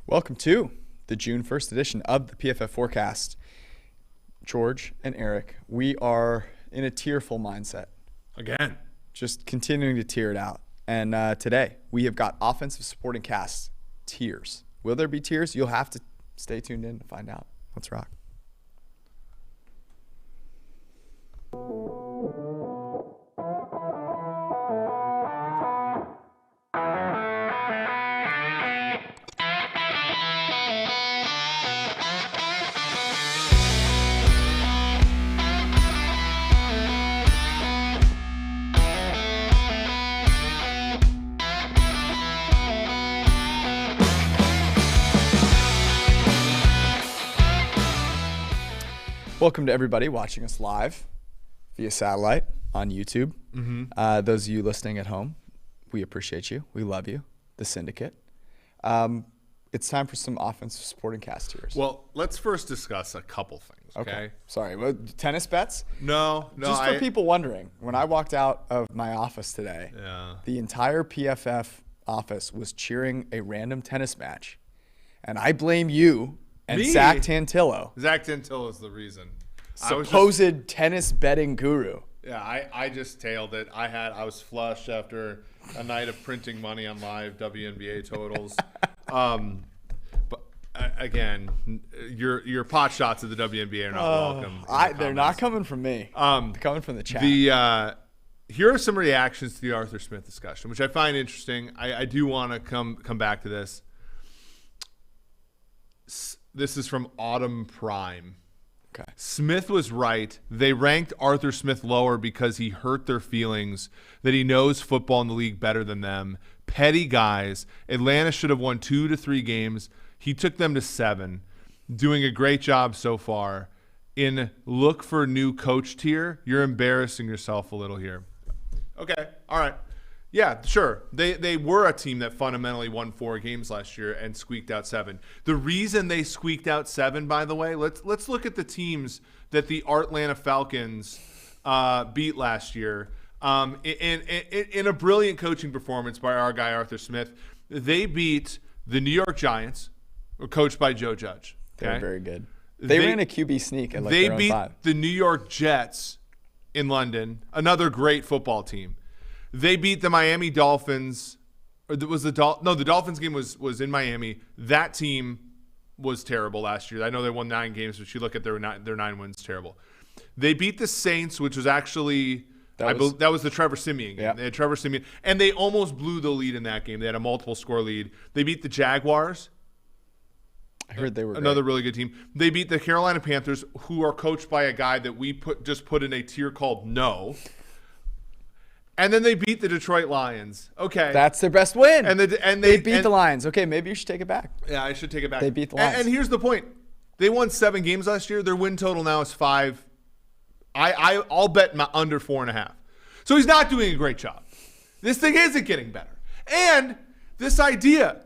Welcome to the June 1st edition of the PFF Forecast. George and Eric, we are in a tearful mindset. Again. Just continuing to tear it out. And today, we have got offensive supporting cast tears. Will there be tears? You'll have to stay tuned in to find out. Let's rock. Welcome to everybody watching us live via satellite on YouTube. Those of you listening at home, we appreciate you. We love you, the syndicate. It's time for some offensive supporting cast tears. Well, let's first discuss a couple things, okay? Sorry, tennis bets? No. Just for people wondering, when I walked out of my office today, the entire PFF office was cheering a random tennis match. And I blame you and Zach Tantillo. Zach Tantillo is the reason. Supposed tennis betting guru. Yeah, I just tailed it. I was flush after a night of printing money on live WNBA totals. But again, your pot shots at the WNBA are not welcome. They're not coming from me. They're coming from the chat. Here are some reactions to the Arthur Smith discussion, which I find interesting. I do want to come back to this. This is from Autumn Prime. Okay. Smith was right. They ranked Arthur Smith lower because he hurt their feelings that he knows football in the league better than them. Petty guys. Atlanta should have won 2 to 3 games. He took them to 7. Doing a great job so far. In look for new coach tier, you're embarrassing yourself a little here. Okay. All right. Yeah, sure. They were a team that fundamentally won 4 games last year and squeaked out 7. The reason they squeaked out 7, by the way, let's look at the teams that the Atlanta Falcons beat last year. In a brilliant coaching performance by our guy Arthur Smith, they beat the New York Giants, coached by Joe Judge. Okay? They were very good. They ran a QB sneak at they their own beat 5. The New York Jets in London, another great football team. They beat the Miami Dolphins. Or was the Dolphins game was in Miami. That team was terrible last year. I know they won 9 games, but you look at their 9 wins, terrible. They beat the Saints, which was actually that was the Trevor Siemian game. Yeah. They had Trevor Siemian, and they almost blew the lead in that game. They had a multiple score lead. They beat the Jaguars. I heard they were another great. really good team. They beat the Carolina Panthers, who are coached by a guy that we just put in a tier called no. And then they beat the Detroit Lions. Okay. That's their best win. And they beat the Lions. Okay, maybe you should take it back. Yeah, I should take it back. They beat the Lions. And here's the point. They won 7 games last year. Their win total now is 5. I'll bet under 4.5. So he's not doing a great job. This thing isn't getting better. And this idea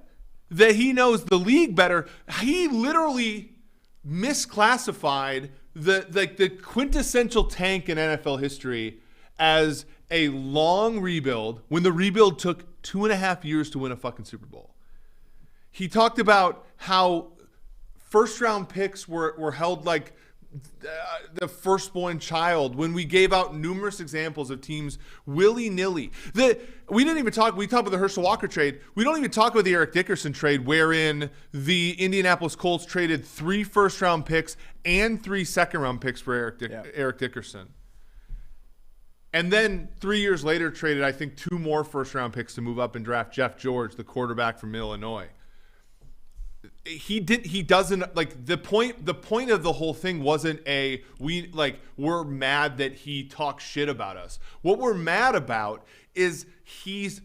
that he knows the league better, he literally misclassified the quintessential tank in NFL history as a long rebuild when the rebuild took 2.5 years to win a fucking Super Bowl. He talked about how first round picks were held like the firstborn child when we gave out numerous examples of teams willy-nilly. We talked about the Herschel Walker trade. We don't even talk about the Eric Dickerson trade, wherein the Indianapolis Colts traded 3 first-round picks and 3 second-round picks for Eric Dickerson. And then 3 years later traded, I think, 2 more first-round picks to move up and draft Jeff George, the quarterback from Illinois. He doesn't like the point of the whole thing wasn't we're mad that he talks shit about us. What we're mad about is he's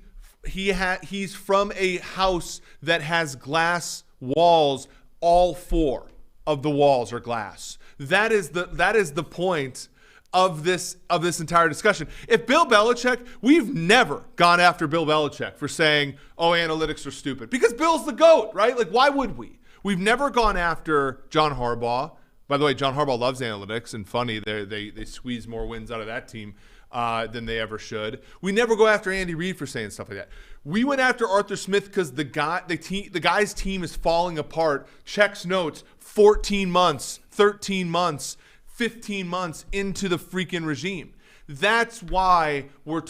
from a house that has glass walls. All 4 of the walls are glass. That is the point of this entire discussion. If Bill Belichick, we've never gone after Bill Belichick for saying, oh, analytics are stupid. Because Bill's the GOAT, right? Like, why would we? We've never gone after John Harbaugh. By the way, John Harbaugh loves analytics, and funny, they squeeze more wins out of that team. than they ever should. We never go after Andy Reid for saying stuff like that. We went after Arthur Smith because the guy's team is falling apart. Checks notes 14 months, 13 months, 15 months into the freaking regime. That's why we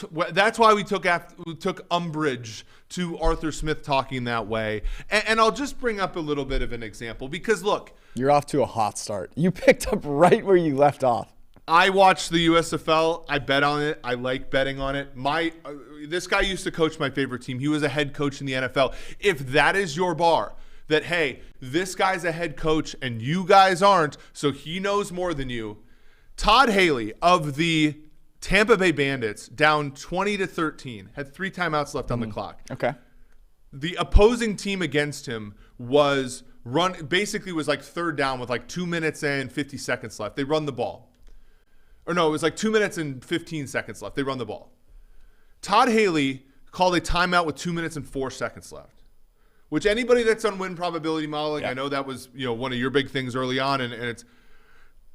took umbrage to Arthur Smith talking that way. And I'll just bring up a little bit of an example because look, you're off to a hot start. You picked up right where you left off. I watched the USFL. I bet on it. I like betting on it. This guy used to coach my favorite team. He was a head coach in the NFL. If that is your bar, that, hey, this guy's a head coach and you guys aren't, so he knows more than you. Todd Haley of the Tampa Bay Bandits, down 20-13, had 3 timeouts left on the clock. Okay. The opposing team against him was like third down with like 2 minutes and 50 seconds left. They run the ball. Or no, it was like 2 minutes and 15 seconds left. They run the ball. Todd Haley called a timeout with 2 minutes and 4 seconds left, which anybody that's on win probability modeling, I know that was one of your big things early on, and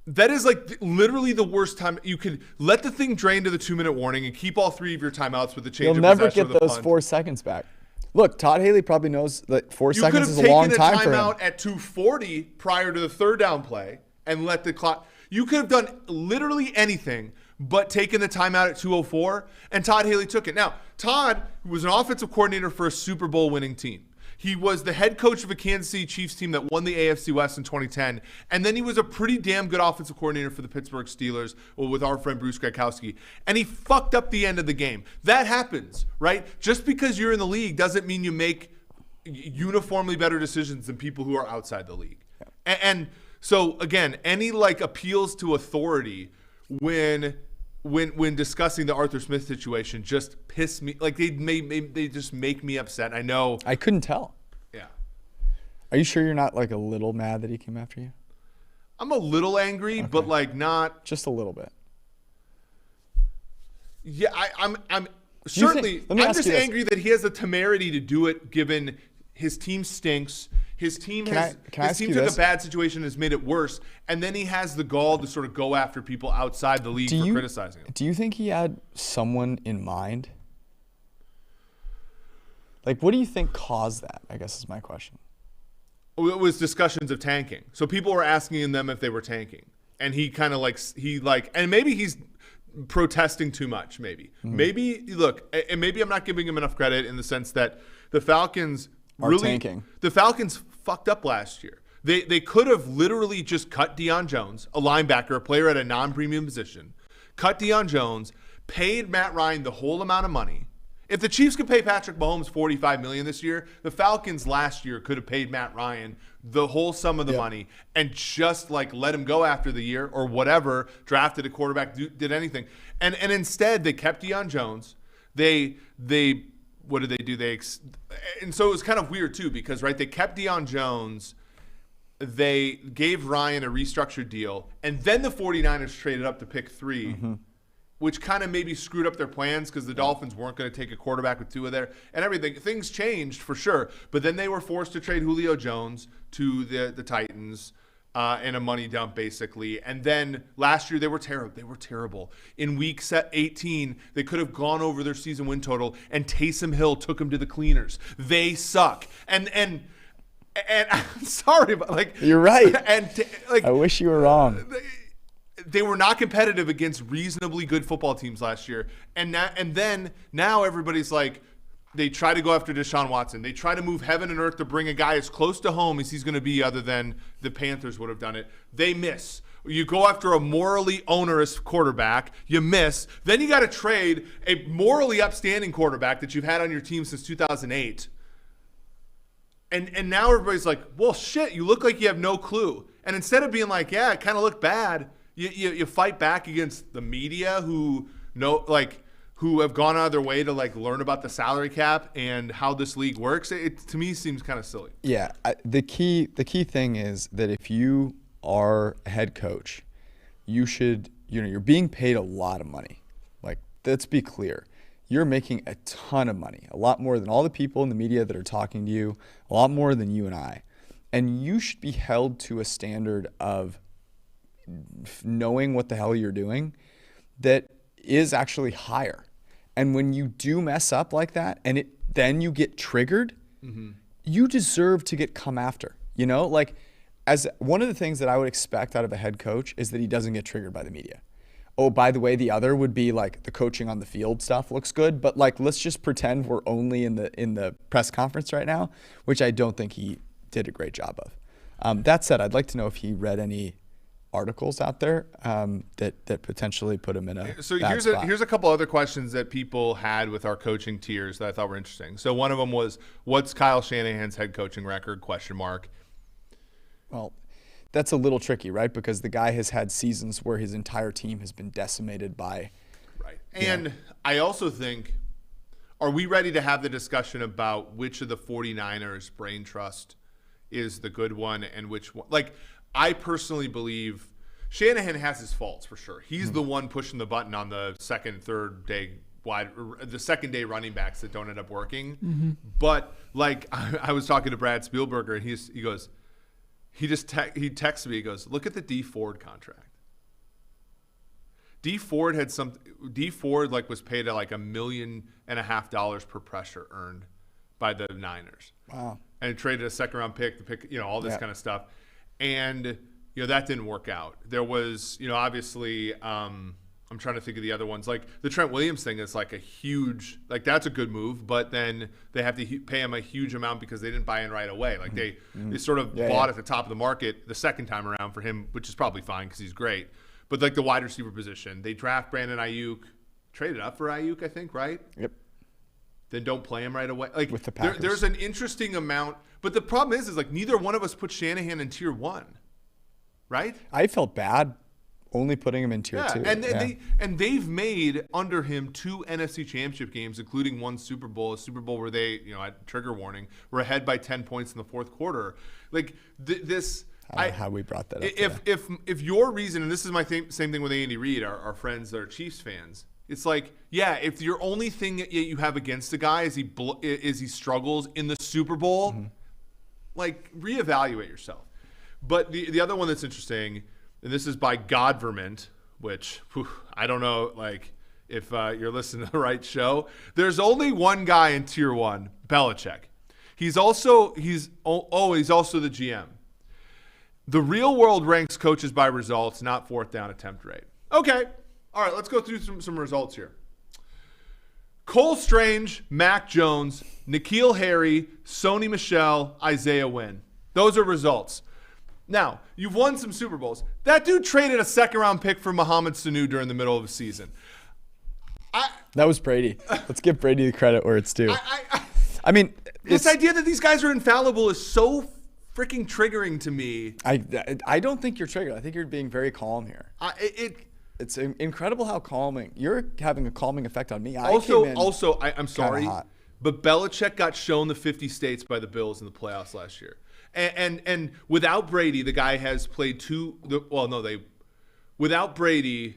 that is like literally the worst time. You could let the thing drain to the 2 minute warning and keep all 3 of your timeouts with the change of possession. You'll never get those 4 seconds back. Look, Todd Haley probably knows that 4 seconds is a long time for him. You could have taken a timeout at 2:40 prior to the third down play and let the clock. You could have done literally anything but taken the timeout at 2:04, and Todd Haley took it. Now, Todd was an offensive coordinator for a Super Bowl winning team. He was the head coach of a Kansas City Chiefs team that won the AFC West in 2010, and then he was a pretty damn good offensive coordinator for the Pittsburgh Steelers with our friend Bruce Gradkowski, and he fucked up the end of the game. That happens, right? Just because you're in the league doesn't mean you make uniformly better decisions than people who are outside the league. Yeah. And so again, any like appeals to authority when discussing the Arthur Smith situation just piss me, like they just make me upset. I know. I couldn't tell. Yeah. Are you sure you're not like a little mad that he came after you? I'm a little angry, okay, but like not just a little bit. Yeah, I'm certainly. I'm just angry that he has the temerity to do it, given his team stinks. His team took a bad situation and has made it worse, and then he has the gall to sort of go after people outside the league for criticizing him. Do you think he had someone in mind? Like, what do you think caused that, I guess is my question. It was discussions of tanking. So people were asking them if they were tanking. And he kind of and maybe he's protesting too much, maybe. Mm-hmm. Maybe, look, and maybe I'm not giving him enough credit in the sense that the Falcons tanking. The Falcons fucked up last year. They could have literally just cut Deion Jones, a linebacker, a player at a non-premium position, cut Deion Jones, paid Matt Ryan the whole amount of money. If the Chiefs could pay Patrick Mahomes $45 million this year, the Falcons last year could have paid Matt Ryan the whole sum of the money and just like let him go after the year or whatever, drafted a quarterback, did anything. And instead, they kept Deion Jones. They what did they do? And so it was kind of weird too because, right, they kept Deion Jones. They gave Ryan a restructured deal, and then the 49ers traded up to pick 3. Mm-hmm. Which kind of maybe screwed up their plans because the Dolphins weren't going to take a quarterback with Tua there and everything. Things changed for sure, but then they were forced to trade Julio Jones to the Titans in a money dump, basically. And then last year they were terrible. They were terrible. In week 18, they could have gone over their season win total, and Taysom Hill took them to the cleaners. They suck. And I'm sorry, but like you're right. And I wish you were wrong. They were not competitive against reasonably good football teams last year. And then now everybody's like, they try to go after Deshaun Watson. They try to move heaven and earth to bring a guy as close to home as he's going to be other than the Panthers would have done it. They miss. You go after a morally onerous quarterback. You miss. Then you got to trade a morally upstanding quarterback that you've had on your team since 2008. And now everybody's like, well, shit, you look like you have no clue. And instead of being like, yeah, it kind of looked bad, You fight back against the media who have gone out of their way to like learn about the salary cap and how this league works. It to me seems kind of silly. Yeah, the key thing is that if you are a head coach, you should you're being paid a lot of money. Like, let's be clear, you're making a ton of money, a lot more than all the people in the media that are talking to you, a lot more than you and I, and you should be held to a standard of knowing what the hell you're doing, that is actually higher. And when you do mess up like that and then you get triggered, you deserve to get come after. You know, like as one of the things that I would expect out of a head coach is that he doesn't get triggered by the media. Oh, by the way, the other would be like the coaching on the field stuff looks good, but like let's just pretend we're only in the press conference right now, which I don't think he did a great job of. That said, I'd like to know if he read any articles out there that potentially put him in a so bad spot. Here's a couple other questions that people had with our coaching tiers that I thought were interesting. So one of them was, what's Kyle Shanahan's head coaching record? ? Well, that's a little tricky, right? Because the guy has had seasons where his entire team has been decimated by. Right. And I also think, are we ready to have the discussion about which of the 49ers brain trust is the good one and which one? Like, I personally believe Shanahan has his faults for sure. He's the one pushing the button on the second day running backs that don't end up working. But like I was talking to Brad Spielberger and he goes, he texted me. He goes, look at the D Ford contract. D Ford like was paid at like $1.5 million per pressure earned by the Niners. Wow. And traded a second round pick, all this kind of stuff. And, that didn't work out. There was, obviously, I'm trying to think of the other ones. Like the Trent Williams thing is like a huge, like that's a good move, but then they have to pay him a huge amount because they didn't buy in right away. Like they sort of bought at the top of the market the second time around for him, which is probably fine because he's great. But like the wide receiver position, they draft Brandon Ayuk, traded up for Ayuk, I think, right? Yep. Then don't play him right away. Like with the Packers. There's an interesting amount, but the problem is like neither one of us put Shanahan in tier 1, right? I felt bad only putting him in tier 2. And they've made under him 2 NFC Championship games, including one Super Bowl, a Super Bowl where they, at trigger warning, were ahead by 10 points in the fourth quarter. Like this. I don't know how we brought that up. If your reason, and this is my same thing with Andy Reid, our friends that are Chiefs fans. It's like, if your only thing that you have against a guy is he struggles in the Super Bowl, like reevaluate yourself. But the other one that's interesting, and this is by Godverment, which I don't know, like if you're listening to the right show. There's only one guy in tier 1, Belichick. He's also the GM. The real world ranks coaches by results, not fourth down attempt rate. Okay. All right, let's go through some results here. Cole Strange, Mac Jones, N'Keal Harry, Sony Michel, Isaiah Wynn. Those are results. Now, you've won some Super Bowls. That dude traded a second-round pick for Mohamed Sanu during the middle of the season. That was Brady. Let's give Brady the credit where it's due. I mean, this idea that these guys are infallible is so freaking triggering to me. I don't think you're triggered. I think you're being very calm here. It's incredible how calming. You're having a calming effect on me. I'm sorry, but Belichick got shown the 50 states by the Bills in the playoffs last year. And without Brady, the guy has played without Brady,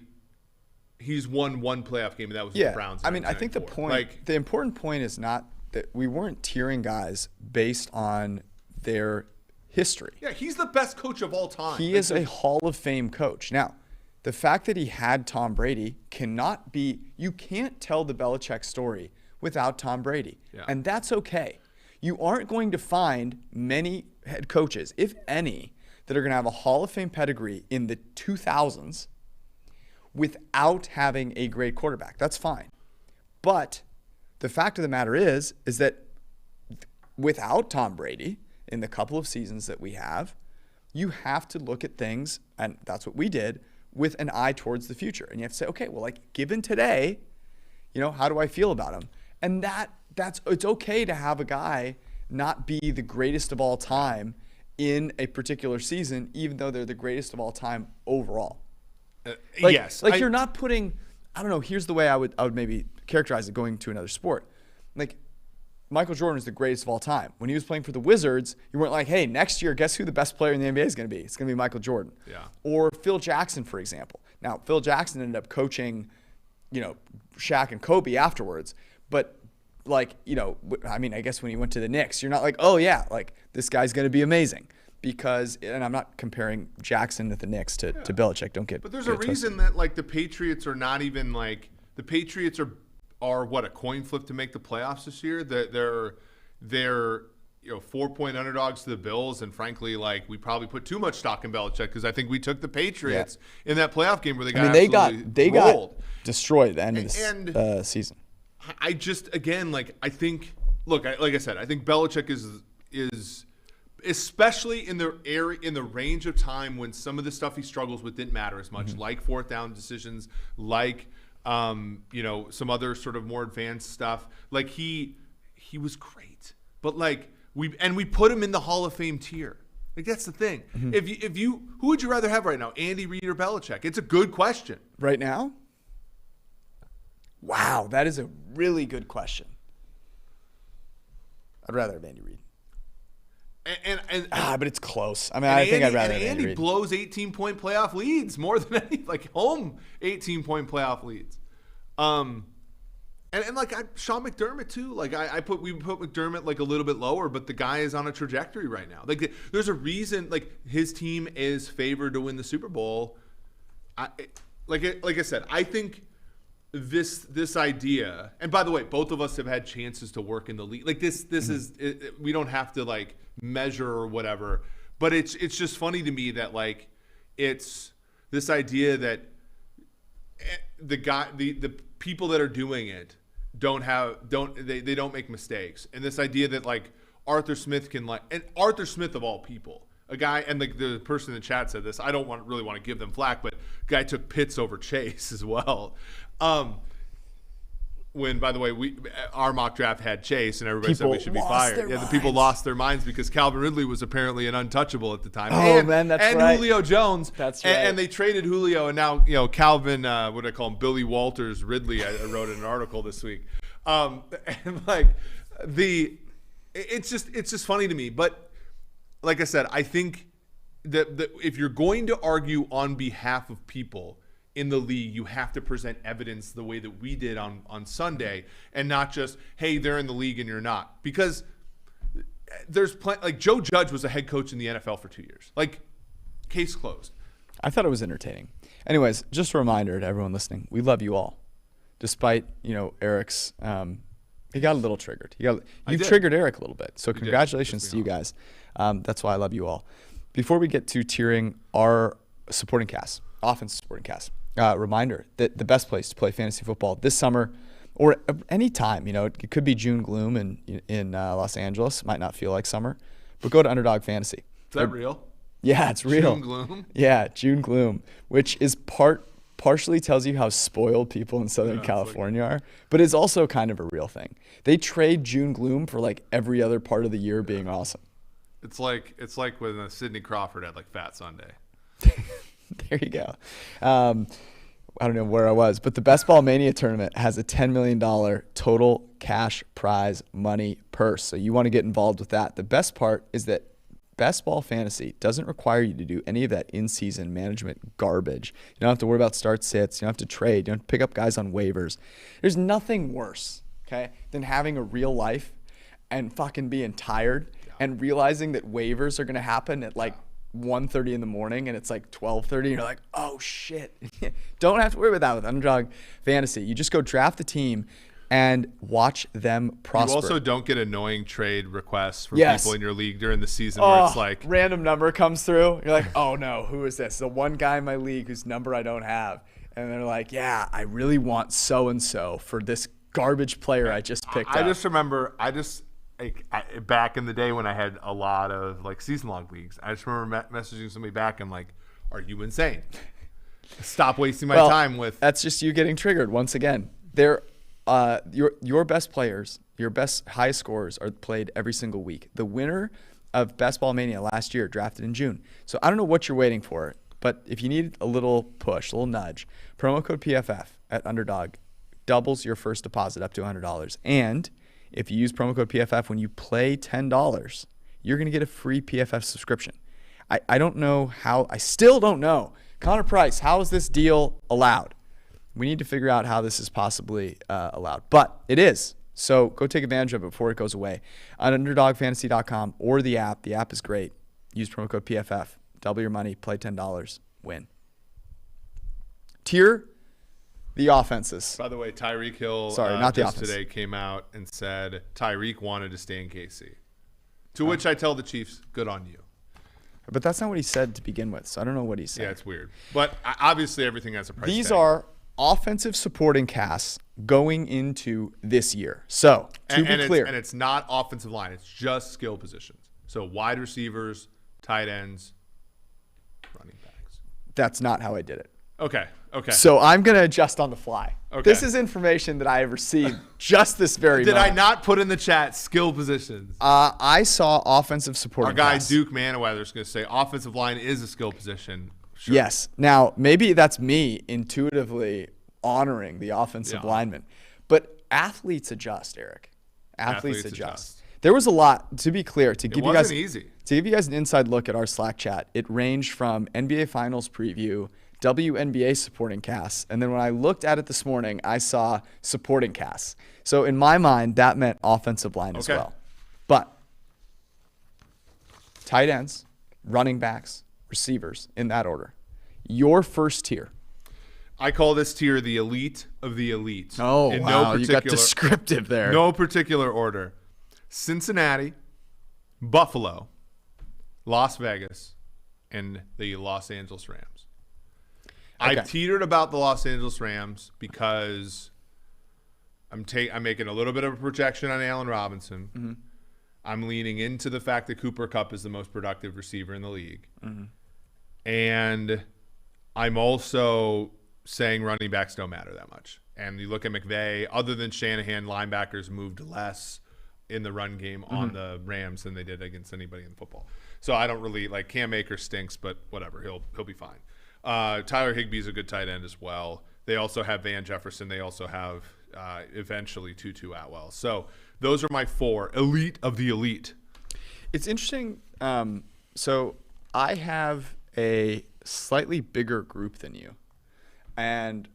he's won one playoff game, and that was the Browns. I mean, I think the important point is not that we weren't tiering guys based on their history. Yeah, he's the best coach of all time. He is a Hall of Fame coach. Now, the fact that he had Tom Brady you can't tell the Belichick story without Tom Brady. Yeah. And that's okay. You aren't going to find many head coaches, if any, that are going to have a Hall of Fame pedigree in the 2000s without having a great quarterback. That's fine. But the fact of the matter is that without Tom Brady, in the couple of seasons that we have, you have to look at things, and that's what we did, with an eye towards the future. And you have to say, okay, well, like given today, how do I feel about him? And it's okay to have a guy not be the greatest of all time in a particular season, even though they're the greatest of all time overall. Yes. You're not putting, I don't know, here's the way I would maybe characterize it going to another sport. Like, Michael Jordan is the greatest of all time. When he was playing for the Wizards, you weren't like, hey, next year, guess who the best player in the NBA is going to be? It's going to be Michael Jordan. Yeah. Or Phil Jackson, for example. Now, Phil Jackson ended up coaching, Shaq and Kobe afterwards. But, I guess when he went to the Knicks, you're not like, oh, yeah, like this guy's going to be amazing. Because, and I'm not comparing Jackson at the Knicks to Belichick. Don't get But there's get a reason that, like, the Patriots are not even, like – the Patriots are what, a coin flip to make the playoffs this year. They're 4-point underdogs to the Bills, and frankly, like, we probably put too much stock in Belichick because I think we took the Patriots in that playoff game where they got they rolled. got destroyed at the end of the season. I just, again, like, I think, look, like I said, I think Belichick is especially in the range of time when some of the stuff he struggles with didn't matter as much, like fourth down decisions, like some other sort of more advanced stuff. Like, he was great, but like we put him in the Hall of Fame tier. Like, that's the thing. Who would you rather have right now, Andy Reid or Belichick? It's a good question. Right now? Wow, that is a really good question. I'd rather have Andy Reid. But it's close. I mean, I think I'd rather have Andy Reid. Blows 18-point playoff leads more than any, like, home 18-point playoff leads. And like Sean McDermott too. Like we put McDermott like a little bit lower, but the guy is on a trajectory right now. Like, there's a reason. Like, his team is favored to win the Super Bowl. Like I said, I think this idea. And by the way, both of us have had chances to work in the league. Like, this is we don't have to like measure or whatever. But it's just funny to me that, like, it's this idea that the people that are doing it don't make mistakes, and this idea that, like, Arthur Smith can, like, and Arthur Smith of all people, a guy, and the person in the chat said this, I don't really want to give them flack, but guy took Pitts over Chase as well. When, by the way, our mock draft had Chase, and everybody said we should be fired. Yeah, the people lost their minds because Calvin Ridley was apparently an untouchable at the time. That's right. Julio Jones. That's right. And they traded Julio, and now, Calvin, what do I call him, Billy Walters Ridley. I wrote in an article this week, and like it's just funny to me. But like I said, I think that if you're going to argue on behalf of people in the league, you have to present evidence the way that we did on Sunday, and not just, hey, they're in the league and you're not. Because there's like, Joe Judge was a head coach in the NFL for 2 years. Like, case closed. I thought it was entertaining. Anyways, just a reminder to everyone listening, we love you all. Despite, Eric's he got a little triggered. You triggered Eric a little bit. So congratulations to you guys. That's why I love you all. Before we get to tiering our supporting cast, offensive supporting cast, reminder that the best place to play fantasy football this summer, or any time, it could be June gloom in Los Angeles. It might not feel like summer, but go to Underdog Fantasy. Is that real? Yeah, it's real. June gloom? Yeah, June gloom, which is partially tells you how spoiled people in Southern California are, but it's also kind of a real thing. They trade June gloom for like every other part of the year being awesome. It's like when Sidney Crawford had like Fat Sunday. There you go. I don't know where I was, but the Best Ball Mania tournament has a $10 million total cash prize money purse. So you want to get involved with that. The best part is that Best Ball Fantasy doesn't require you to do any of that in-season management garbage. You don't have to worry about start sits. You don't have to trade. You don't have to pick up guys on waivers. There's nothing worse, okay, than having a real life and fucking being tired and realizing that waivers are going to happen at like 1:30 in the morning and it's like 12:30 and you're like, oh shit. Don't have to worry about that with Underdog Fantasy. You just go draft the team and watch them prosper. You also don't get annoying trade requests from people in your league during the season where it's like random number comes through. You're like, oh no, who is this? The one guy in my league whose number I don't have. And they're like, yeah, I really want so-and-so for this garbage player I just picked up. I just remember, back in the day when I had a lot of like season-long leagues, I just remember messaging somebody back and like, are you insane? Stop wasting my time with. That's just you getting triggered once again. Your best players, your best high scorers are played every single week. The winner of Best Ball Mania last year drafted in June. So I don't know what you're waiting for, but if you need a little push, a little nudge, promo code PFF at Underdog doubles your first deposit up to $100. And if you use promo code PFF when you play $10, you're going to get a free PFF subscription. I don't know how. I still don't know. Connor Price, how is this deal allowed? We need to figure out how this is possibly allowed. But it is. So go take advantage of it before it goes away. On UnderdogFantasy.com or the app. The app is great. Use promo code PFF. Double your money. Play $10. Win. Tier The offenses. By the way, Tyreek Hill Not the just offense. today came out and said Tyreek wanted to stay in KC. To which I tell the Chiefs, good on you. But that's not what he said to begin with, so I don't know what he said. Yeah, it's weird. But obviously everything has a price These tag. are offensive supporting casts going into this year. So, to be clear. And it's not offensive line. It's just skill positions. So wide receivers, tight ends, running backs. That's not how I did it. Okay. So I'm going to adjust on the fly. Okay. This is information that I have received just this very Did moment. I not put in the chat skill positions? I saw offensive supporting Our guy casts. Duke Manoweather is going to say offensive line is a skill position. Sure. Yes. Now, maybe that's me intuitively honoring the offensive lineman. But athletes adjust, Eric. Athletes adjust. There was a lot, to be clear, to give you guys an inside look at our Slack chat. It ranged from NBA Finals preview, WNBA supporting casts, and then when I looked at it this morning, I saw supporting casts. So in my mind, that meant offensive line as well. But tight ends, running backs, receivers, in that order. Your first tier. I call this tier the elite of the elite. Oh, wow. You got descriptive there. No particular order. Cincinnati, Buffalo, Las Vegas, and the Los Angeles Rams. Okay. I teetered about the Los Angeles Rams because I'm making a little bit of a projection on Allen Robinson. Mm-hmm. I'm leaning into the fact that Cooper Kupp is the most productive receiver in the league. Mm-hmm. And I'm also saying running backs don't matter that much. And you look at McVay, other than Shanahan, linebackers moved less in the run game on the Rams than they did against anybody in football. So I don't really like Cam Akers stinks, but whatever, he'll be fine. Tyler Higbee's a good tight end as well. They also have Van Jefferson. They also have eventually Tutu Atwell. So those are my four elite of the elite. It's interesting. So I have a slightly bigger group than you. And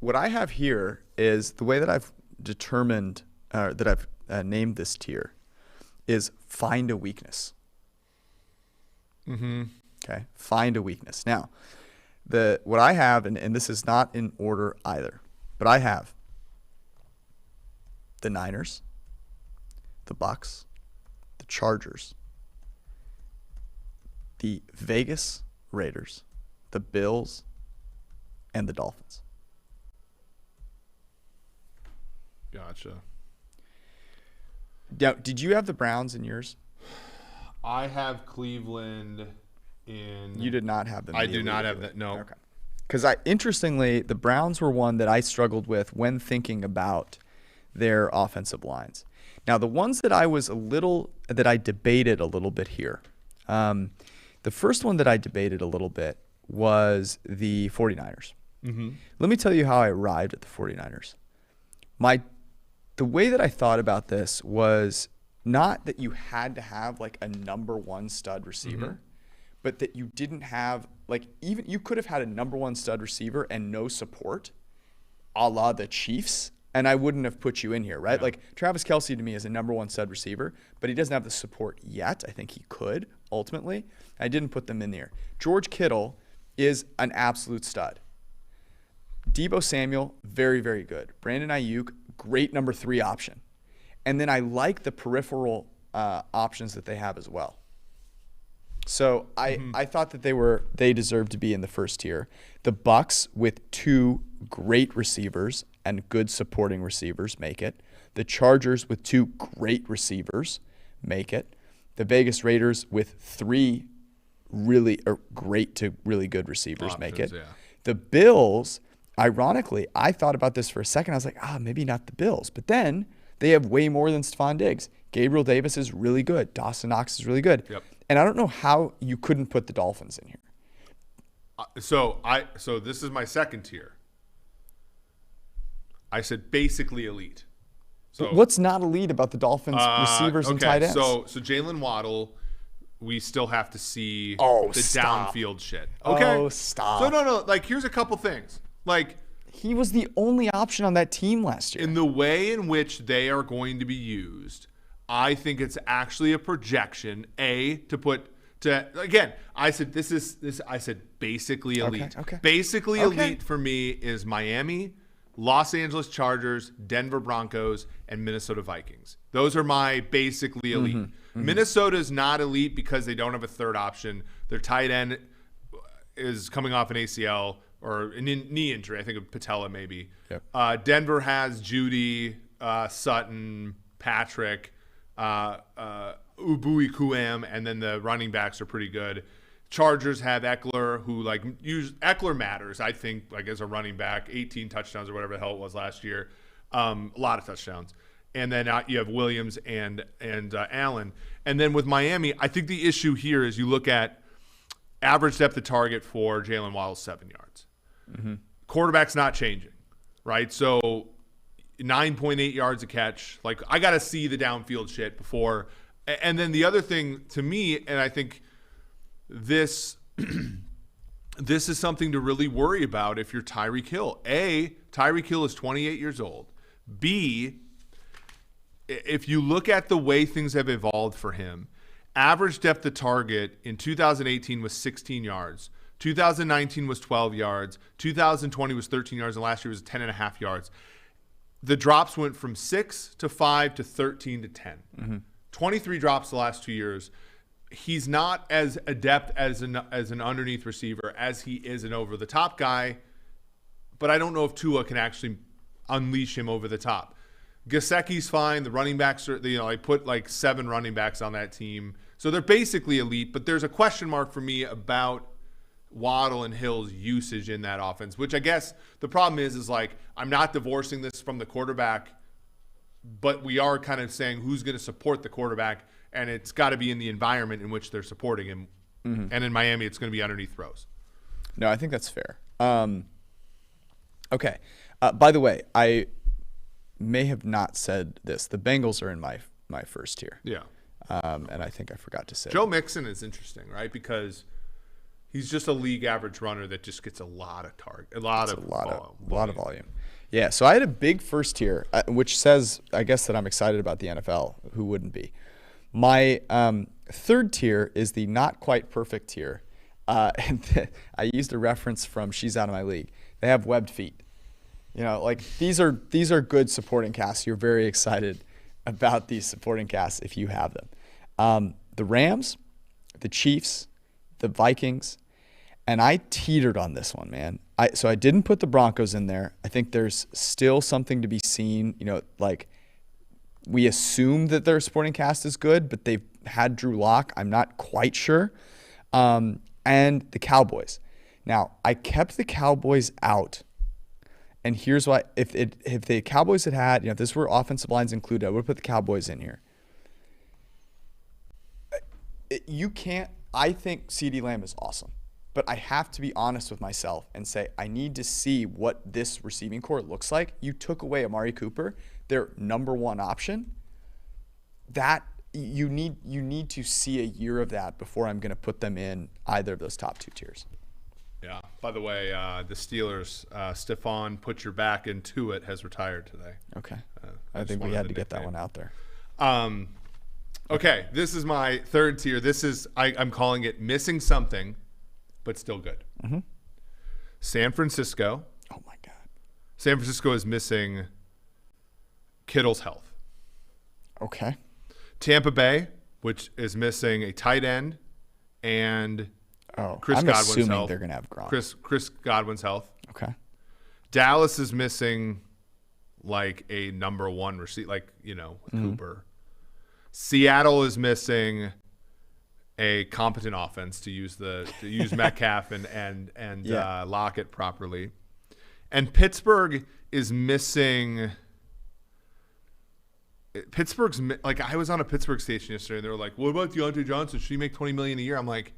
what I have here is the way that I've determined, that I've named this tier is find a weakness. Mm-hmm. Okay. Find a weakness. Now, what I have, and this is not in order either, but I have the Niners, the Bucks, the Chargers, the Vegas Raiders, the Bills, and the Dolphins. Gotcha. Now, did you have the Browns in yours? I have Cleveland in. You did not have them. I do not have that. No. Okay. Because interestingly, the Browns were one that I struggled with when thinking about their offensive lines. Now, the ones that I debated a little bit here. The first one that I debated a little bit was the 49ers. Mm-hmm. Let me tell you how I arrived at the 49ers. The way that I thought about this was not that you had to have like a number one stud receiver, but that you didn't have even you could have had a number one stud receiver and no support, a la the Chiefs, and I wouldn't have put you in here, right? Yeah. Like Travis Kelce to me is a number one stud receiver, but he doesn't have the support yet. I think he could ultimately. I didn't put them in there. George Kittle is an absolute stud. Deebo Samuel, very, very good. Brandon Ayuk, great number 3 option. And then I like the peripheral options that they have as well. So I thought that they deserved to be in the first tier. The Bucks with 2 great receivers and good supporting receivers make it. The Chargers with 2 great receivers make it. The Vegas Raiders with 3 really great to really good receivers make it. Yeah. The Bills, ironically, I thought about this for a second. I was like, maybe not the Bills. But then they have way more than Stephon Diggs. Gabriel Davis is really good. Dawson Knox is really good. Yep. And I don't know how you couldn't put the Dolphins in here. So this is my second tier. I said basically elite. So But what's not elite about the Dolphins receivers and tight ends? So Jalen Waddle, we still have to see stop. downfield shit. Okay. Oh, stop. So no. Like here's a couple things. Like he was the only option on that team last year. in the way in which they are going to be used, I think it's actually a projection. Again, I said this. I said basically elite. Okay. Basically elite for me is Miami, Los Angeles Chargers, Denver Broncos, and Minnesota Vikings. Those are my basically elite. Minnesota is not elite because they don't have a third option. Their tight end is coming off an ACL or a knee injury. I think of patella maybe. Yep. Denver has Judy, Sutton, Patrick, Ubui Kuam, and then the running backs are pretty good. Chargers have Eckler, who Eckler matters, I think, like as a running back, 18 touchdowns or whatever the hell it was last year, a lot of touchdowns. And then you have Williams and Allen. And then with Miami, I think the issue here is you look at average depth of target for Jalen Waddle, 7 yards. Quarterback's not changing, right? So 9.8 yards a catch. Like, I got to see the downfield shit before. And then the other thing to me, and I think this is something to really worry about if you're Tyreek Hill. A, Tyreek Hill is 28 years old. B, if you look at the way things have evolved for him, average depth of target in 2018 was 16 yards. 2019 was 12 yards. 2020 was 13 yards, and last year was 10.5 yards. The drops went from 6 to 5 to 13 to 10. 23 drops the last 2 years. He's not as adept as an underneath receiver as he is an over-the-top guy, but I don't know if Tua can actually unleash him over the top. Gesicki's fine. The running backs are, I put like 7 running backs on that team. So they're basically elite, but there's a question mark for me about Waddle and Hill's usage in that offense, which I guess the problem is like, I'm not divorcing this from the quarterback, but we are kind of saying who's going to support the quarterback, and it's got to be in the environment in which they're supporting him. And in Miami, it's going to be underneath throws. No, I think that's fair. Okay. By the way, I may have not said this. The Bengals are in my first tier. Yeah. And I think I forgot to say Joe Mixon is interesting, right? Because he's just a league average runner that just gets a lot of target, a lot of volume. Yeah, so I had a big first tier, which says, I guess, that I'm excited about the NFL. Who wouldn't be? My third tier is the not quite perfect tier. And I used a reference from She's Out of My League. They have webbed feet. Like these are good supporting casts. You're very excited about these supporting casts if you have them. The Rams, the Chiefs, the Vikings, and I teetered on this one, man. So I didn't put the Broncos in there. I think there's still something to be seen. Like we assume that their supporting cast is good, but they've had Drew Lock. I'm not quite sure. And the Cowboys. Now, I kept the Cowboys out. And here's why. If the Cowboys had, if this were offensive lines included, I would put the Cowboys in here. You can't. I think CeeDee Lamb is awesome. But I have to be honest with myself and say I need to see what this receiving core looks like. You took away Amari Cooper, their number one option. That you need to see a year of that before I'm going to put them in either of those top 2 tiers. Yeah. By the way, the Steelers, Stephon Put Your Back Into It has retired today. Okay. I think we had to get that one out there. Okay. This is my third tier. This is I'm calling it missing something, but still good. San Francisco. Oh my God. San Francisco is missing Kittle's health. Okay. Tampa Bay, which is missing a tight end and Chris I'm Godwin's assuming health. They're going to have Gronk. Chris Godwin's health. Okay. Dallas is missing like a number one receiver, like, Cooper. Seattle is missing a competent offense to use Metcalf and Lockett properly. And Pittsburgh is missing. Like, I was on a Pittsburgh station yesterday and they were like, what about Deontay Johnson? Should he make $20 million a year? I'm like,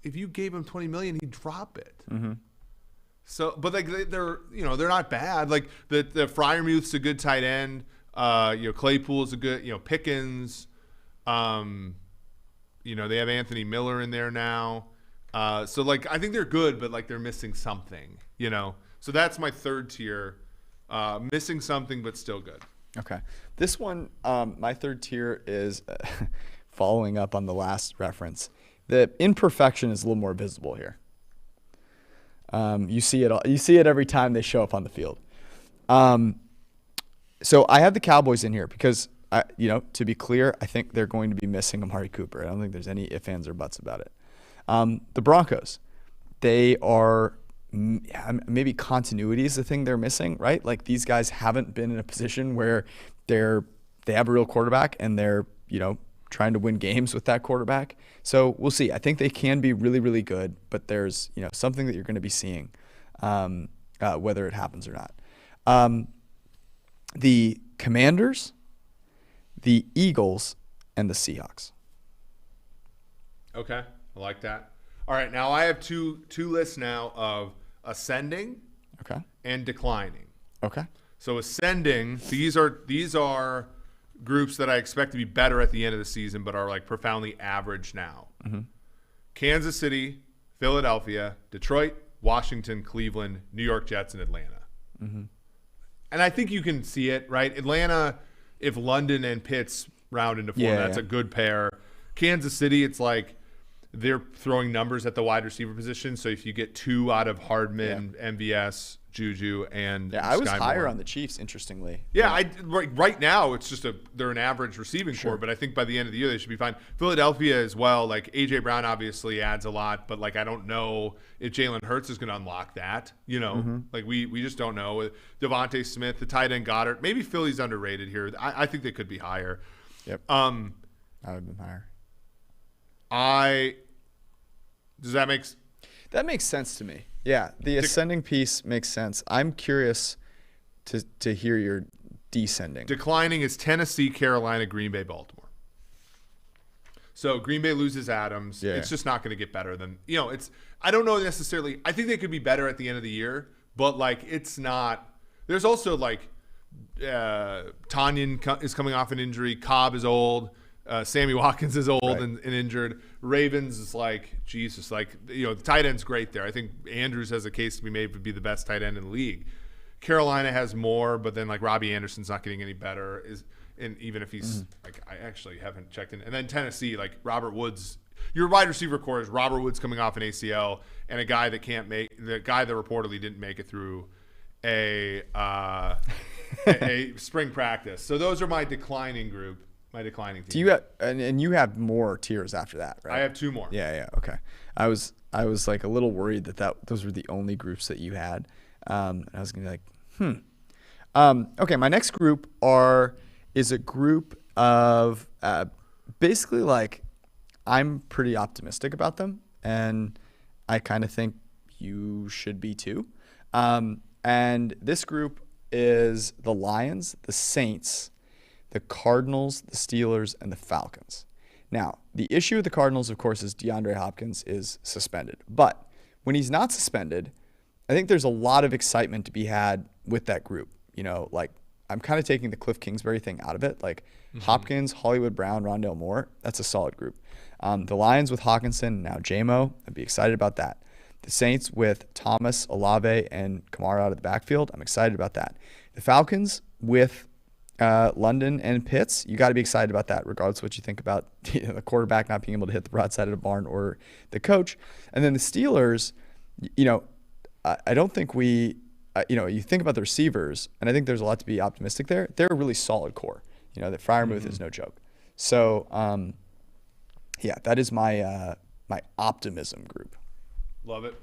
if you gave him $20 million, he'd drop it. So, but like they're not bad. Like the Freiermuth's a good tight end. Claypool's a good, Pickens. They have Anthony Miller in there now. So like I think they're good, but like they're missing something. So that's my third tier. Missing something, but still good. Okay. This one, my third tier is following up on the last reference. The imperfection is a little more visible here. You see it all. You see it every time they show up on the field. So I have the Cowboys in here because, to be clear, I think they're going to be missing Amari Cooper. I don't think there's any ifs, ands, or buts about it. The Broncos, they are maybe continuity is the thing they're missing, right? Like these guys haven't been in a position where they have a real quarterback and they're trying to win games with that quarterback. So we'll see. I think they can be really, really good, but there's something that you're going to be seeing, whether it happens or not. The Commanders, the Eagles, and the Seahawks. Okay, I like that. All right, now I have two lists now of ascending, and declining. Okay. So ascending, these are groups that I expect to be better at the end of the season, but are like profoundly average now. Mm-hmm. Kansas City, Philadelphia, Detroit, Washington, Cleveland, New York Jets, and Atlanta. Mm-hmm. And I think you can see it, right? Atlanta, if London and Pitts round into form, that's a good pair. Kansas City, it's like they're throwing numbers at the wide receiver position. So if you get 2 out of Hardman, MVS, Juju, and I was Sky higher Moore on the Chiefs, interestingly. Right now it's just they're an average receiving core, but I think by the end of the year they should be fine. Philadelphia as well, like AJ Brown obviously adds a lot, but like I don't know if Jalen Hurts is going to unlock that. Like we just don't know. Devontae Smith, the tight end Goddard, maybe Philly's underrated here. I think they could be higher. Yep. I would have been higher. Does that make That makes sense to me. Yeah, the ascending piece makes sense. I'm curious to hear your descending. Declining is Tennessee, Carolina, Green Bay, Baltimore. So Green Bay loses Adams. Yeah. It's just not going to get better than I don't know necessarily. I think they could be better at the end of the year, but like it's not. There's also like Tanyan is coming off an injury. Cobb is old. Sammy Watkins is old and injured. Ravens is like, Jesus, the tight end's great there. I think Andrews has a case to be made to be the best tight end in the league. Carolina has more, but then like Robbie Anderson's not getting any better. And even if he's I actually haven't checked in. And then Tennessee, like Robert Woods, your wide receiver core is Robert Woods coming off an ACL and a guy that the guy that reportedly didn't make it through a spring practice. So those are my declining group. My declining team. Do you have and you have more tiers after that, right? I have 2 more. Yeah. Okay. I was like a little worried that those were the only groups that you had. And I was gonna be like, okay, my next group is a group of basically like I'm pretty optimistic about them, and I kind of think you should be too. And this group is the Lions, the Saints, the Cardinals, the Steelers, and the Falcons. Now, the issue with the Cardinals, of course, is DeAndre Hopkins is suspended. But when he's not suspended, I think there's a lot of excitement to be had with that group. Like I'm kind of taking the Cliff Kingsbury thing out of it. Like Hopkins, Hollywood Brown, Rondale Moore, that's a solid group. The Lions with Hawkinson, now J-Mo, I'd be excited about that. The Saints with Thomas, Olave, and Kamara out of the backfield, I'm excited about that. The Falcons with London and Pitts, you got to be excited about that, regardless of what you think about the quarterback not being able to hit the broadside of the barn or the coach. And then the Steelers, I don't think you think about the receivers, and I think there's a lot to be optimistic there. They're a really solid core. That Freiermuth is no joke. So, that is my my optimism group. Love it.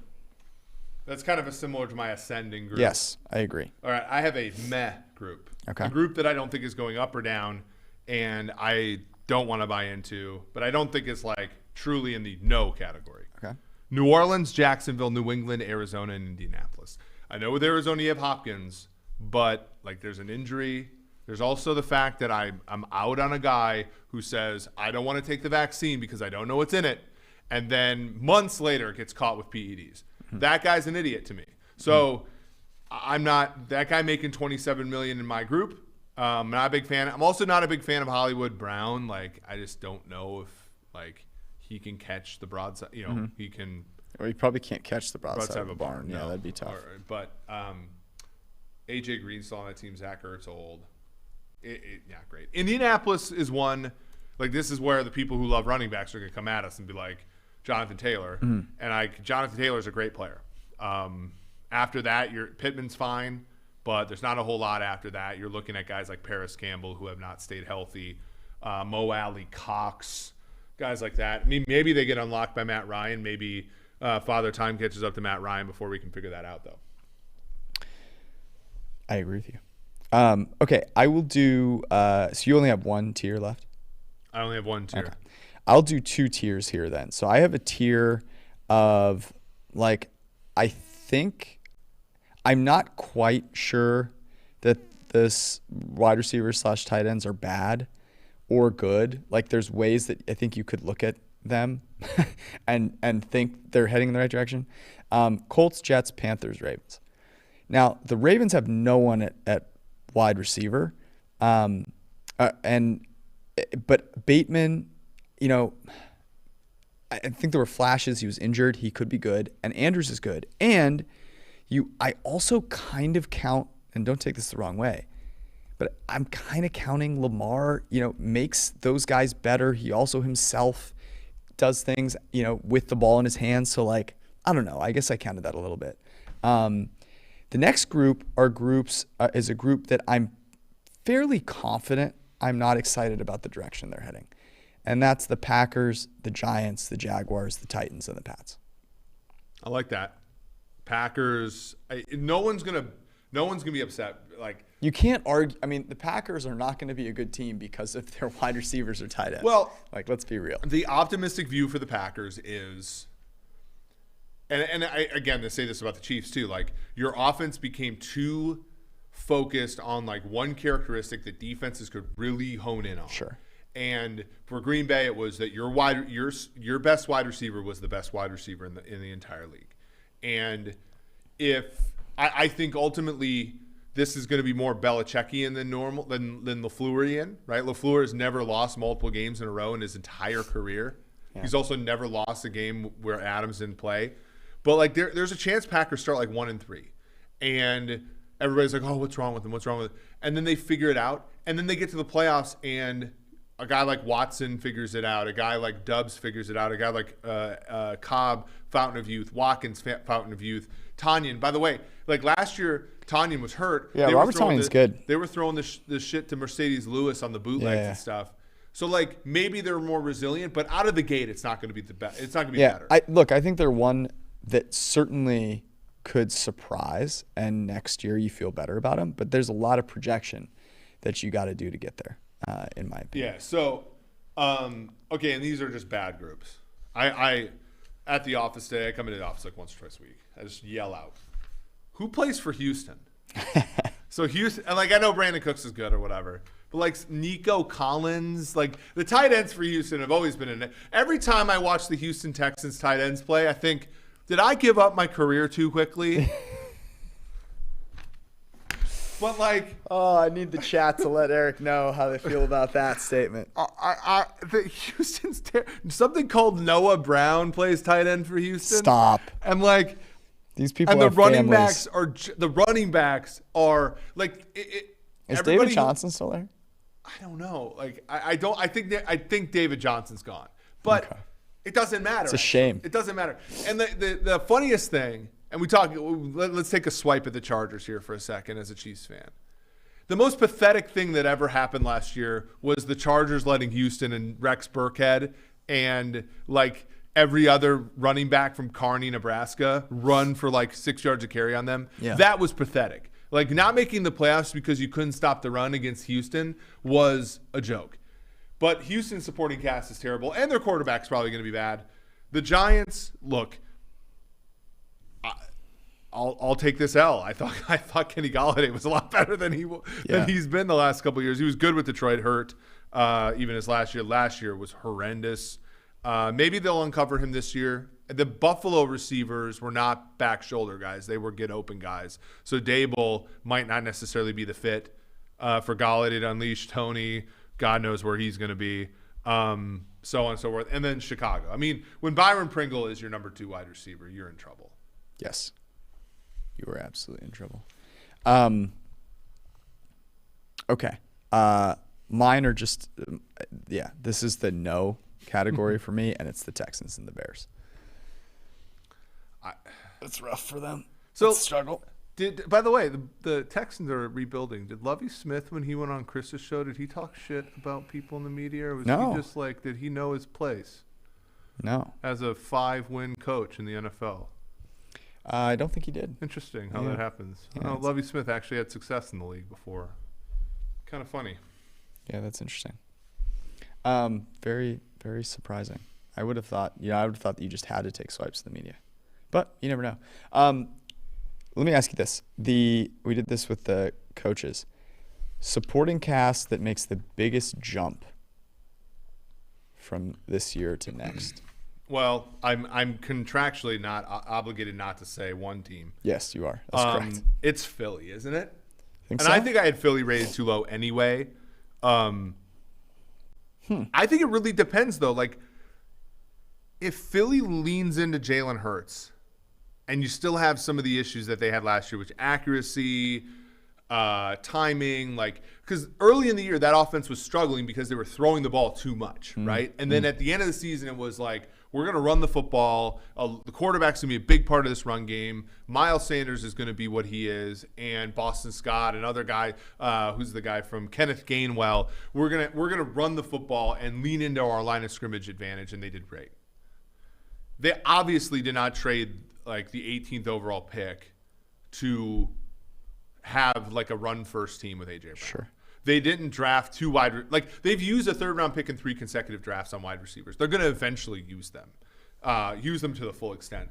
That's kind of similar to my ascending group. Yes, I agree. All right, I have a meh group. Okay. A group that I don't think is going up or down, and I don't want to buy into, but I don't think it's like truly in the no category. Okay. New Orleans, Jacksonville, New England, Arizona, and Indianapolis. I know with Arizona you have Hopkins, but like there's an injury. There's also the fact that I'm out on a guy who says, I don't want to take the vaccine because I don't know what's in it. And then months later gets caught with PEDs. Mm-hmm. That guy's an idiot to me. So I'm not that guy making $27 million in my group. I'm not a big fan. I'm also not a big fan of Hollywood Brown. Like, I just don't know if like he can catch the broadside. He can. Or he probably can't catch the broadside of a barn. Yeah, that'd be tough. But AJ Green's still on that team. Zach Ertz old. Great. Indianapolis is one. Like, this is where the people who love running backs are going to come at us and be like, Jonathan Taylor. Mm-hmm. And Jonathan Taylor's a great player. After that, Pittman's fine, but there's not a whole lot after that. You're looking at guys like Paris Campbell who have not stayed healthy, Mo Alley, Cox, guys like that. I mean, maybe they get unlocked by Matt Ryan. Maybe Father Time catches up to Matt Ryan before we can figure that out, though. I agree with you. Okay, I will do. So you only have one tier left? I only have one tier. Okay. I'll do 2 tiers here then. So I have a tier of, like, I think I'm not quite sure that this wide receiver / tight ends are bad or good. Like, there's ways that I think you could look at them and think they're heading in the right direction. Colts, Jets, Panthers, Ravens. Now, the Ravens have no one at wide receiver. But Bateman, I think there were flashes. He was injured. He could be good. And Andrews is good. And I also kind of count, and don't take this the wrong way, but I'm kind of counting Lamar, makes those guys better. He also himself does things, with the ball in his hands. So, like, I don't know. I guess I counted that a little bit. The next group is a group that I'm fairly confident I'm not excited about the direction they're heading. And that's the Packers, the Giants, the Jaguars, the Titans, and the Pats. I like that. Packers. No one's gonna be upset. Like, you can't argue. I mean, the Packers are not going to be a good team because of their wide receivers or tight ends. Well, like, let's be real. The optimistic view for the Packers is, and I again to say this about the Chiefs too. Like, your offense became too focused on like one characteristic that defenses could really hone in on. Sure. And for Green Bay, it was that your best wide receiver was the best wide receiver in the entire league. And I think ultimately this is going to be more Belichickian than normal than LaFleurian, right? LaFleur has never lost multiple games in a row in his entire career. Yeah. He's also never lost a game where Adams didn't play. But like there's a chance Packers start like 1-3, and everybody's like, oh, what's wrong with them? What's wrong with them? And then they figure it out, and then they get to the playoffs, and a guy like Watson figures it out. A guy like Dubs figures it out. A guy like Cobb, Fountain of Youth. Watkins, Fountain of Youth. Tanyan. By the way, like last year, Tanyan was hurt. Yeah, Robert Tanyan's good. They were throwing this shit to Mercedes Lewis on the bootlegs and stuff. So, like, maybe they're more resilient, but out of the gate, it's not going to be the best. It's not going to be better. I think they're one that certainly could surprise, and next year you feel better about them. But there's a lot of projection that you got to do to get there. In my opinion. Yeah. So, okay, and these are just bad groups. I at the office today, I come into the office like once or twice a week. I just yell out, "Who plays for Houston?" So Houston, and like I know Brandon Cooks is good or whatever, but like Nico Collins, like the tight ends for Houston have always been in it. Every time I watch the Houston Texans tight ends play, I think, did I give up my career too quickly? But like, I need the chat to let Eric know how they feel about that statement. The Houston's something called Noah Brown plays tight end for Houston. Stop. And like these people. And the have running families. backs are like. Is David Johnson still there? I don't know. Like I think David Johnson's gone, but okay. It doesn't matter. It's a shame. It doesn't matter. And the funniest thing. And let's take a swipe at the Chargers here for a second as a Chiefs fan. The most pathetic thing that ever happened last year was the Chargers letting Houston and Rex Burkhead and like every other running back from Kearney, Nebraska run for like 6 yards of carry on them. Yeah. That was pathetic. Like not making the playoffs because you couldn't stop the run against Houston was a joke. But Houston's supporting cast is terrible, and their quarterback's probably going to be bad. The Giants, look, I'll take this L. I thought Kenny Golladay was a lot better than he's been the last couple of years. He was good with Detroit, hurt even his last year. Last year was horrendous. Maybe they'll uncover him this year. The Buffalo receivers were not back shoulder guys; they were get open guys. So Dable might not necessarily be the fit for Golladay to unleash Tony. God knows where he's going to be. So on and so forth. And then Chicago. I mean, when Byron Pringle is your number 2 wide receiver, you're in trouble. Yes. You were absolutely in trouble. Okay. Mine are just, this is the no category for me, and it's the Texans and the Bears. It's rough for them. So It's a struggle. By the way, the Texans are rebuilding. Did Lovie Smith, when he went on Chris's show, did he talk shit about people in the media, or was No. he just like, did he know his place No, as a 5-win coach in the NFL? I don't think he did. Interesting how Yeah. that happens. Yeah, Lovie Smith actually had success in the league before. Kind of funny. Yeah, that's interesting. Very, very surprising. I would have thought that you just had to take swipes in the media, but you never know. Let me ask you this: we did this with the coaches. Supporting cast that makes the biggest jump from this year to next. Well, I'm contractually not obligated not to say one team. Yes, you are. That's correct. It's Philly, isn't it? Think And so? I think I had Philly rated too low anyway. I think it really depends, though. Like, if Philly leans into Jalen Hurts and you still have some of the issues that they had last year, which accuracy, timing, like, because early in the year that offense was struggling because they were throwing the ball too much, right? And then at the end of the season, it was like, we're going to run the football. The quarterback's going to be a big part of this run game. Miles Sanders is going to be what he is, and Boston Scott, another guy who's the guy from Kenneth Gainwell. We're gonna run the football and lean into our line of scrimmage advantage, and they did great. They obviously did not trade like the 18th overall pick to have like a run first team with AJ Brown. Sure. They didn't draft two like they've used a third round pick in 3 consecutive drafts on wide receivers. They're going to eventually use them to the full extent.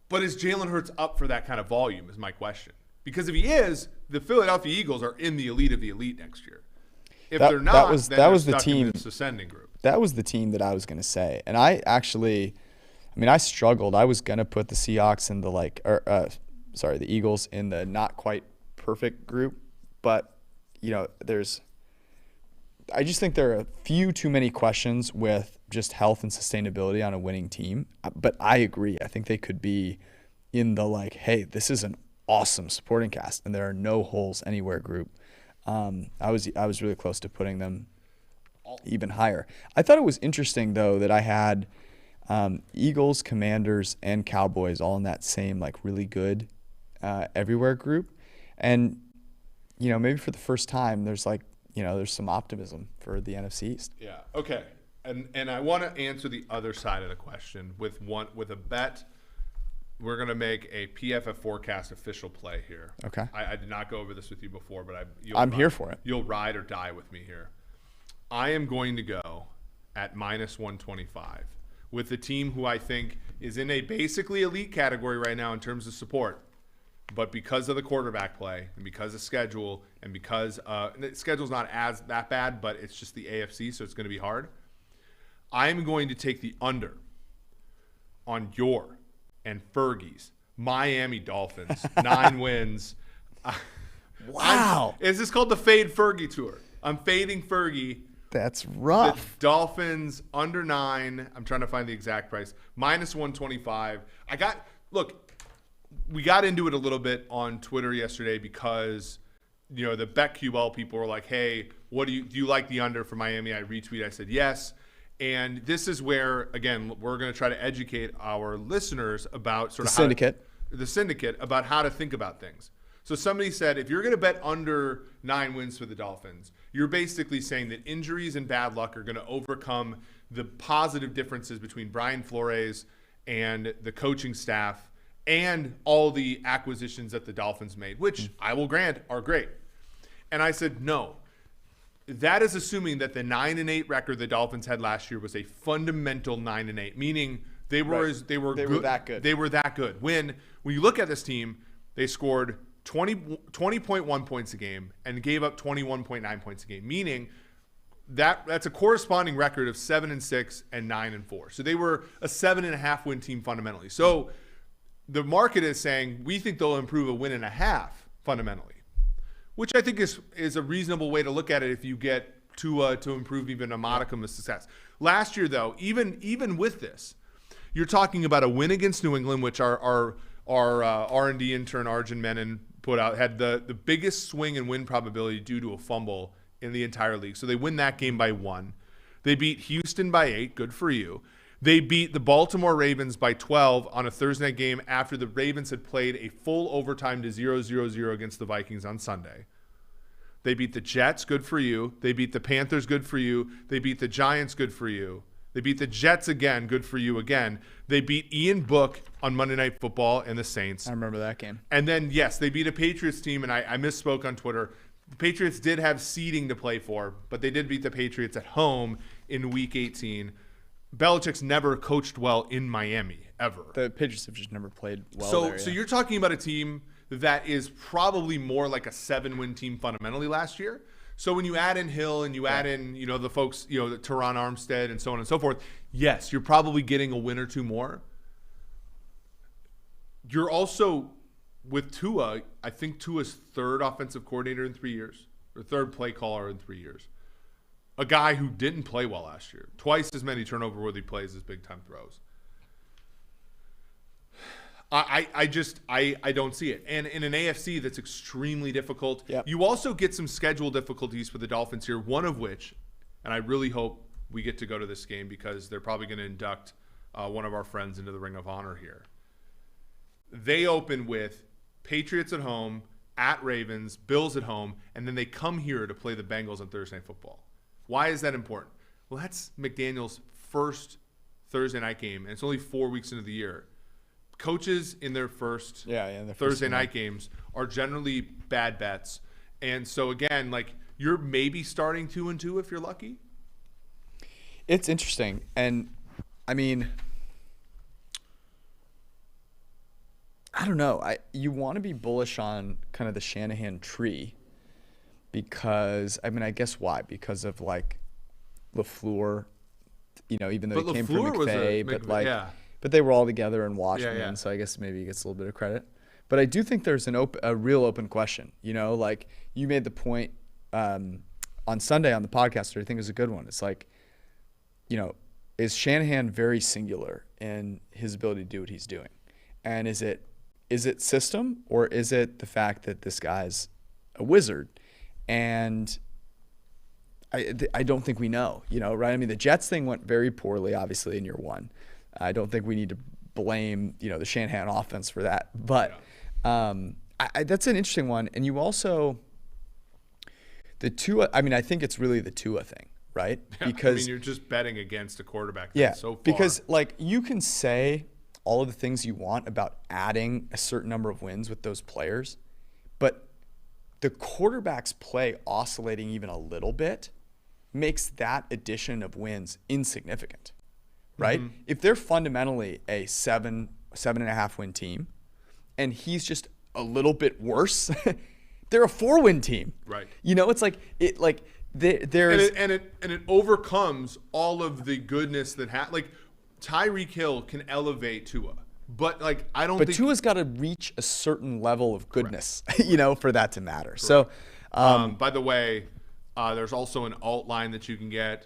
But is Jalen Hurts up for that kind of volume is my question. Because if he is, the Philadelphia Eagles are in the elite of the elite next year. If they're not, that was they're the stuck team in this ascending group. That was the team that I was going to say. And I struggled. I was going to put the Seahawks in the the Eagles in the not quite perfect group, but I just think there are a few too many questions with just health and sustainability on a winning team. But I agree. I think they could be in the hey, this is an awesome supporting cast and there are no holes anywhere group. I was really close to putting them even higher. I thought it was interesting though that I had Eagles, Commanders, and Cowboys all in that same really good everywhere group. And maybe for the first time, there's there's some optimism for the NFC East. Yeah. Okay. And I want to answer the other side of the question with a bet. We're gonna make a PFF forecast official play here. Okay. I did not go over this with you before, but I'm here for it. You'll ride or die with me here. I am going to go at -125 with the team who I think is in a basically elite category right now in terms of support. But because of the quarterback play and because of schedule and because the schedule's not that bad, but it's just the AFC, so it's going to be hard. I'm going to take the under on your and Fergie's Miami Dolphins, 9 wins. Wow. Is this called the Fade Fergie Tour? I'm fading Fergie. That's rough. The Dolphins under 9. I'm trying to find the exact price. -125. We got into it a little bit on Twitter yesterday because, the BetQL people were like, hey, do you like the under for Miami? I retweeted. I said yes. And this is where, again, we're going to try to educate our listeners about the syndicate about how to think about things. So somebody said, if you're going to bet under 9 wins for the Dolphins, you're basically saying that injuries and bad luck are going to overcome the positive differences between Brian Flores and the coaching staff and all the acquisitions that the Dolphins made, which I will grant are great. And I said, no. That is assuming that the 9-8 record the Dolphins had last year was a fundamental 9-8, meaning they were that good. They were that good. When you look at this team, they scored 20.1 points a game and gave up 21.9 points a game, meaning that's a corresponding record of 7-6 and 9-4. So they were a 7.5 win team fundamentally. So the market is saying we think they'll improve a win and a half fundamentally, which I think is a reasonable way to look at it if you get to improve even a modicum of success. Last year, though, even with this, you're talking about a win against New England, which our R&D intern Arjun Menon put out, had the biggest swing and win probability due to a fumble in the entire league. So they win that game by 1. They beat Houston by 8. Good for you. They beat the Baltimore Ravens by 12 on a Thursday night game after the Ravens had played a full overtime to 0-0-0 against the Vikings on Sunday. They beat the Jets, good for you. They beat the Panthers, good for you. They beat the Giants, good for you. They beat the Jets again, good for you again. They beat Ian Book on Monday Night Football and the Saints. I remember that game. And then, yes, they beat a Patriots team, and I misspoke on Twitter. The Patriots did have seeding to play for, but they did beat the Patriots at home in Week 18. Belichick's never coached well in Miami, ever. The Patriots have just never played well there. So you're talking about a team that is probably more like a 7-win team fundamentally last year. So when you add in Hill and you add in, the folks, the Teron Armstead and so on and so forth, yes, you're probably getting a win or two more. You're also, with Tua, I think Tua's third offensive coordinator in 3 years, or third play caller in 3 years. A guy who didn't play well last year. Twice as many turnover-worthy plays as big-time throws. I don't see it. And in an AFC that's extremely difficult, you also get some schedule difficulties for the Dolphins here, one of which, and I really hope we get to go to this game because they're probably going to induct one of our friends into the Ring of Honor here. They open with Patriots at home, at Ravens, Bills at home, and then they come here to play the Bengals on Thursday Night Football. Why is that important? Well, that's McDaniel's first Thursday night game, and it's only 4 weeks into the year. Coaches in their first Thursday night games are generally bad bets. And so, again, you're maybe starting 2-2 if you're lucky. It's interesting. And, I mean, I don't know. You want to be bullish on kind of the Shanahan tree because, I guess why? Because of, LaFleur, even though he came from McVay, but they were all together in Washington, so I guess maybe he gets a little bit of credit. But I do think there's a real open question. You made the point on Sunday on the podcast, which I think is a good one. It's is Shanahan very singular in his ability to do what he's doing? And is it system, or is it the fact that this guy's a wizard? And I don't think we know, right? The Jets thing went very poorly, obviously, in year one. I don't think we need to blame, the Shanahan offense for that. But that's an interesting one. And you also, the Tua, I think it's really the Tua thing, right? Because you're just betting against a quarterback so far. Because, you can say all of the things you want about adding a certain number of wins with those players, but the quarterback's play oscillating even a little bit makes that addition of wins insignificant. Right? Mm-hmm. If they're fundamentally a 7.5 win team, and he's just a little bit worse, they're a 4-win team. Right. There's and it overcomes all of the goodness that Tyreek Hill can elevate Tua, but I don't. But think Tua's got to reach a certain level of goodness, for that to matter. Correct. So, by the way, there's also an alt line that you can get.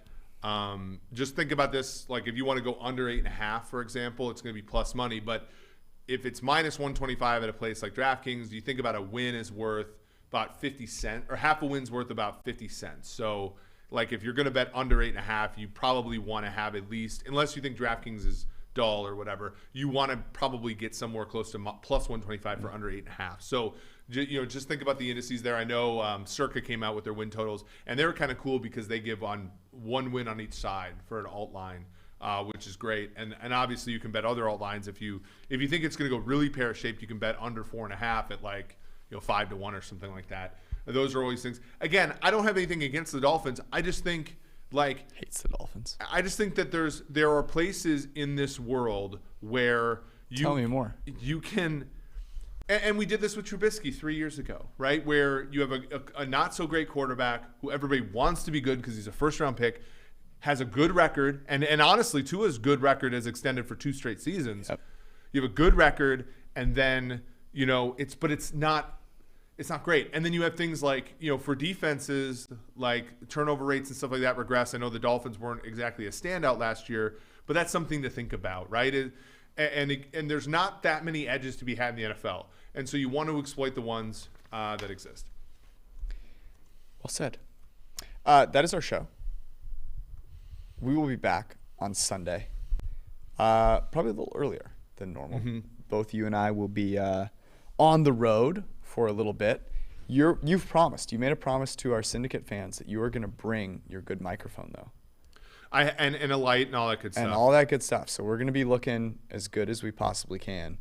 Just think about this. If you want to go under 8.5, for example, it's going to be plus money. But if it's minus 125 at a place like DraftKings, you think about a win is worth about 50 cents, or half a win's worth about 50 cents. So, if you're going to bet under 8.5, you probably want to have at least, unless you think DraftKings is dull or whatever, you want to probably get somewhere close to plus 125 for under 8.5. So, just think about the indices there. I know Circa came out with their win totals, and they were kind of cool because they give on one win on each side for an alt line, which is great. And obviously you can bet other alt lines if you think it's going to go really pear-shaped. You can bet under 4.5 at 5-1 or something like that. Those are always things. Again, I don't have anything against the Dolphins. I just think hates the Dolphins. I just think that there are places in this world where tell me more. You can. And we did this with Trubisky 3 years ago, right? Where you have a not so great quarterback who everybody wants to be good because he's a first-round pick, has a good record, and honestly, Tua's good record is extended for 2 straight seasons. Yep. You have a good record, and then it's not great. And then you have things for defenses like turnover rates and stuff like that regress. I know the Dolphins weren't exactly a standout last year, but that's something to think about, right? And there's not that many edges to be had in the NFL. And so you want to exploit the ones that exist. Well said. That is our show. We will be back on Sunday Probably a little earlier than normal. Both you and I will be on the road for a little bit. You've promised. You made a promise to our syndicate fans that you are going to bring your good microphone, though. And a light and all that good stuff. And all that good stuff. So we're going to be looking as good as we possibly can.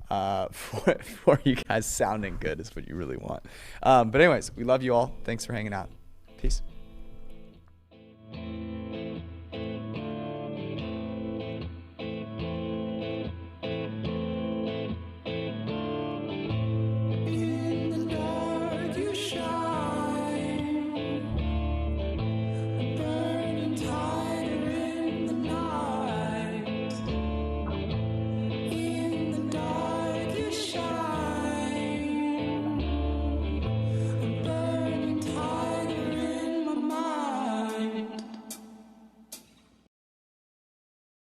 For you guys sounding good is what you really want. But anyways, we love you all. Thanks for hanging out. Peace.